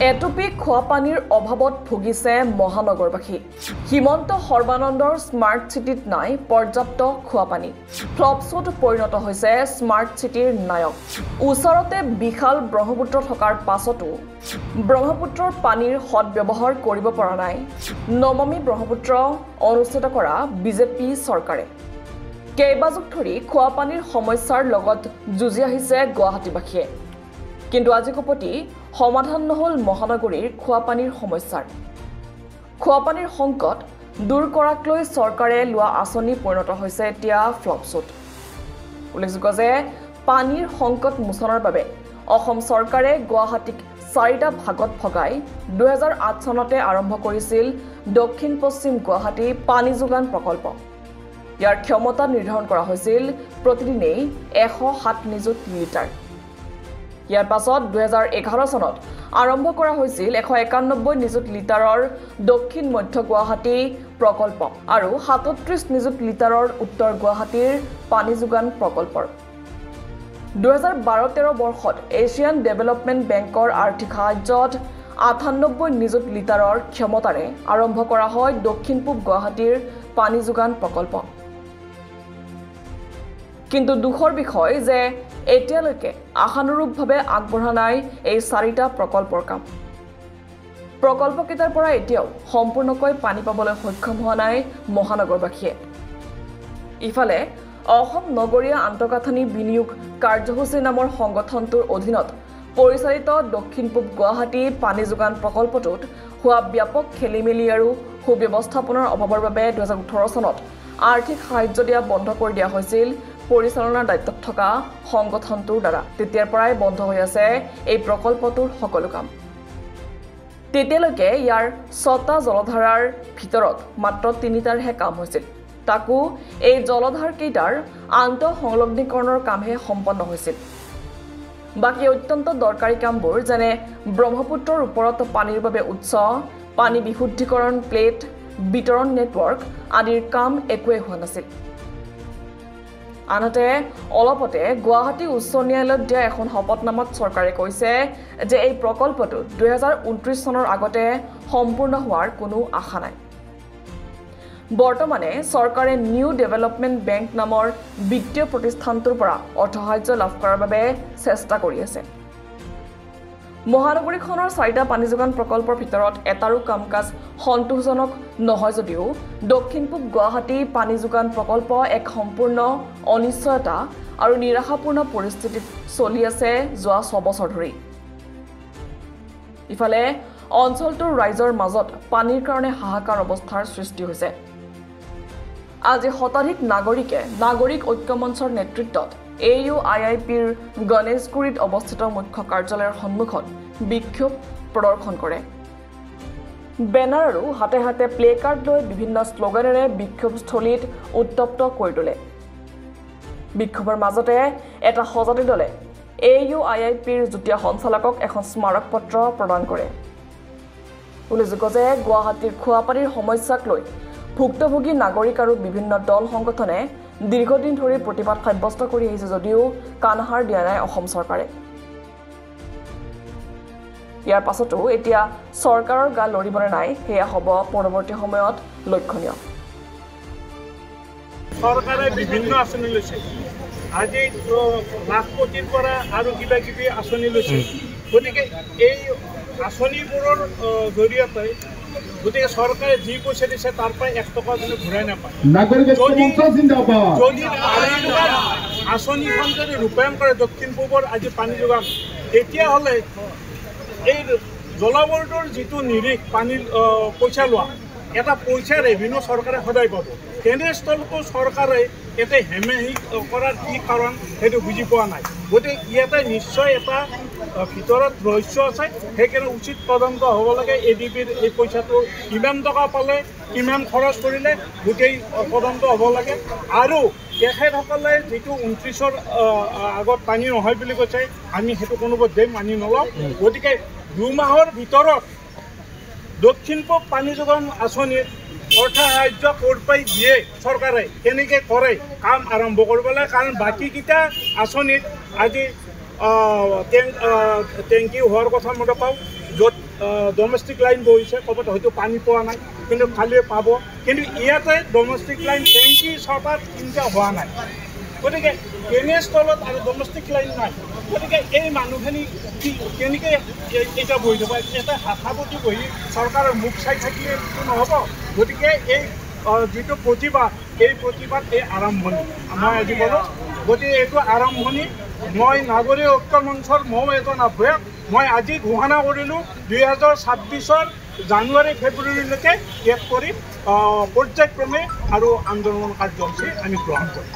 এটুপি খোৱা পানীৰ অভাৱত ভুগিছে মহানগৰবাসী। হিমন্ত সৰ্বানন্দৰ স্মাৰ্ট চিটিত নাই পৰ্যাপ্ত খোৱা পানী। ফ্লপছত পৰিণত হৈছে স্মাৰ্ট চিটিৰ নায়ক। ওচৰতে বিশাল ব্ৰহ্মপুত্ৰ থকাৰ পাছতো ব্ৰহ্মপুত্ৰৰ পানীৰ সৎব্যৱহাৰ কৰিব পৰা নাই নমামি ব্ৰহ্মপুত্ৰ অনুষ্ঠিত কৰা বিজেপি চৰকাৰে। কেইবাযুগ ধৰি খোৱা পানীৰ সমস্যাৰ লগত যুঁজি আহিছে গুৱাহাটীবাসীয়ে। কিন্তু আজি কপতি সমাধান নহল মহানগৰীৰ খোৱা পানীৰ সমস্যাৰ। খোৱা পানীৰ সংকট দূৰ কৰাক লৈ চৰকাৰে লোৱা আঁচনি পৰিণত হৈছে এতিয়া ফ্লপছত। উল্লেখযোগ্য যে পানীৰ সংকট মোচনৰ বাবে অসম চৰকাৰে গুৱাহাটীক 4টা ভাগত ভগাই 2008 চনতে আৰম্ভ কৰিছিল দক্ষিণ পশ্চিম গুৱাহাটী পানী যোগান প্ৰকল্প। ইয়াৰ ক্ষমতা নিৰ্ধাৰণ কৰা হৈছিল প্ৰতিদিনেই 107 নিযুত লিটাৰ। ইয়াৰ পাছত 2011 চনত আৰম্ভ কৰা হৈছিল 191 নিযুত লিটাৰৰ দক্ষিণ মধ্য গুৱাহাটী প্ৰকল্প আৰু 37 নিযুত লিটাৰৰ উত্তৰ গুৱাহাটীৰ পানী যোগান প্ৰকল্পৰ। 2012-13 বৰ্ষত এছিয়ান ডেভেলপমেণ্ট বেংকৰ আৰ্থিক সাহায্যত 98 নিযুত লিটাৰৰ ক্ষমতাৰে আৰম্ভ কৰা হয় দক্ষিণ পূব গুৱাহাটীৰ পানী যোগান প্ৰকল্প। কিন্তু দুখৰ বিষয় যে এতিয়ালৈকে আশানুৰূপভাৱে আগবঢ়া নাই এই 4টা প্ৰকল্পৰ কাম। প্ৰকল্পকেইটাৰ পৰা এতিয়াও সম্পূৰ্ণকৈ পানী পাবলৈ সক্ষম হোৱা নাই মহানগৰবাসীয়ে। ইফালে অসম নগৰীয়া আন্তঃগাঁথনি বিনিয়োগ কাৰ্যসূচী নামৰ সংগঠনটোৰ অধীনত পৰিচালিত দক্ষিণ পূব গুৱাহাটী পানী যোগান প্ৰকল্পটোত হোৱা ব্যাপক খেলিমেলি আৰু সুব্যৱস্থাপনাৰ অভাৱৰ বাবে 2018 চনত আৰ্থিক সাহায্য দিয়া বন্ধ কৰি দিয়া হৈছিল পৰিচালনাৰ দায়িত্বত থকা সংগঠনটোৰ দ্বাৰা। তেতিয়াৰ পৰাই বন্ধ হৈ আছে এই প্ৰকল্পটোৰ সকলো কাম। তেতিয়ালৈকে ইয়াৰ 6টা জলধাৰাৰ ভিতৰত মাত্ৰ 3টাৰহে কাম হৈছিল। তাকো এই জলধাৰ কেইটাৰ আন্তঃ সংলগ্নীকৰণৰ কামহে সম্পন্ন হৈছিল। বাকী অত্যন্ত দৰকাৰী কামবোৰ যেনে ব্ৰহ্মপুত্ৰৰ ওপৰত পানীৰ বাবে উৎস, পানী বিশুদ্ধিকৰণ প্লেট, বিতৰণ নেটৱৰ্ক আদিৰ কাম একোৱেই হোৱা নাছিল। আনহাতে অলপতে গুৱাহাটী উচ্চ ন্যায়ালয়ত দিয়া এখন শপতনামাত চৰকাৰে কৈছে যে এই প্ৰকল্পটো 2029 চনৰ আগতে সম্পূৰ্ণ হোৱাৰ কোনো আশা নাই। বৰ্তমানে চৰকাৰে নিউ ডেভেলপমেণ্ট বেংক নামৰ বিত্তীয় প্ৰতিষ্ঠানটোৰ পৰা অৰ্থসাহায্য লাভ কৰাৰ বাবে চেষ্টা কৰি আছে। মহানগৰীখনৰ 4টা পানী যোগান প্ৰকল্পৰ ভিতৰত এটাৰো কাম কাজ সন্তোষজনক নহয় যদিও দক্ষিণ পূব গুৱাহাটী পানী যোগান প্ৰকল্প এক সম্পূৰ্ণ অনিশ্চয়তা আৰু নিৰাশাপূৰ্ণ পৰিস্থিতিত চলি আছে যোৱা 6 বছৰ ধৰি। ইফালে অঞ্চলটোৰ ৰাইজৰ মাজত পানীৰ কাৰণে হাহাকাৰ অৱস্থাৰ সৃষ্টি হৈছে। আজি শতাধিক নাগৰিকে নাগৰিক ঐক্য মঞ্চৰ নেতৃত্বত AUIIPৰ গণেশগুৰিত অৱস্থিত মুখ্য কাৰ্যালয়ৰ সন্মুখত বিক্ষোভ প্ৰদৰ্শন কৰে। বেনাৰ আৰু হাতে হাতে প্লে কাৰ্ড লৈ বিভিন্ন শ্লোগানেৰে বিক্ষোভস্থলীত উত্তপ্ত কৰি তোলে। বিক্ষোভৰ মাজতে এটা সজাতি দলে AUIIPৰ যুটীয়া সঞ্চালকক এখন স্মাৰক পত্ৰ প্ৰদান কৰে। উল্লেখযোগ্য যে গুৱাহাটীৰ খোৱা পানীৰ সমস্যাক লৈ ভুক্তভোগী নাগৰিক আৰু বিভিন্ন দল সংগঠনে দীৰ্ঘদিন ধৰি প্ৰতিবাদ সাব্যস্ত কৰি আহিছে যদিও কাণসাৰ দিয়া নাই অসম চৰকাৰে। ইয়াৰ পাছতো এতিয়া চৰকাৰৰ গা লৰিবনে নাই সেয়া হ'ব পৰৱৰ্তী সময়ত লক্ষণীয়। চৰকাৰে বিভিন্ন আঁচনি লৈছে। আজি লাখ কোটিৰ পৰা আৰু কিবা কিবি আঁচনি লৈছে। গতিকে এই আঁচনিবোৰৰ জৰিয়তে গতিকে চৰকাৰে যি পইচা দিছে তাৰ পৰা 1 টকা যদি ঘূৰাই নাপায়, যদি আঁচনিখন যদি ৰূপায়ণ কৰে দক্ষিণ পূবৰ আজি পানী যোগান, তেতিয়াহ'লে এই জলবৰ্ডৰ যিটো নিৰিখ পানীৰ পইচা লোৱা এটা পইচা ৰেভিনিউ চৰকাৰে সদায় পাব। তেনেস্থলতো চৰকাৰে এটা হেমেহি কৰাৰ কি কাৰণ সেইটো বুজি পোৱা নাই। গতিকে ইয়াতে নিশ্চয় এটা ভিতৰত ৰহস্য আছে। সেইকাৰণে উচিত তদন্ত হ'ব লাগে। ADBৰ এই পইচাটো কিমান টকা পালে, কিমান খৰচ কৰিলে গোটেই তদন্ত হ'ব লাগে। আৰু তেখেতসকলে যিটো 29ৰ আগত পানী নহয় বুলি কৈছে, আমি সেইটো কোনোপধ্যেই মানি নলওঁ। গতিকে 2 মাহৰ ভিতৰত দক্ষিণ পূব পানী যোগান আঁচনিৰ অৰ্থ সাহায্য ক'ৰ পাই দিয়ে চৰকাৰে, কেনেকৈ কৰে কাম আৰম্ভ কৰিব লাগে। কাৰণ বাকীকেইটা আঁচনিত আজি টেংকি হোৱাৰ কথা মতে পাওঁ, য'ত ডমেষ্টিক লাইন বহিছে ক'ৰবাত হয়তো পানী পোৱা নাই কিন্তু খালি পাব কিন্তু ইয়াতে ডমেষ্টিক লাইন টেংকি চৰকাৰ চিন্তা হোৱা নাই গতিকে এনেস্থলত আৰু ডমেষ্টিক লাইন নাই গতিকে এই মানুহখিনি কি কেনেকৈ এতিয়া বহি যাব এটা হাতাপতি বহি চৰকাৰৰ মুখ চাই থাকিলে নহ'ব গতিকে এই যিটো প্ৰতিবাদ এই প্ৰতিবাদ এই আৰম্ভণি মই আজি ক'লোঁ গতিকে এইটো আৰম্ভণি মই নাগৰিক ঐক্য মঞ্চৰ ময়ো এজন আহ্বায়ক মই আজি ঘোষণা কৰিলোঁ 2026 জানুৱাৰী ফেব্ৰুৱাৰীলৈকে শেষ কৰি পৰ্যায়ক্ৰমে আৰু আন্দোলন কাৰ্যসূচী আমি গ্ৰহণ কৰিম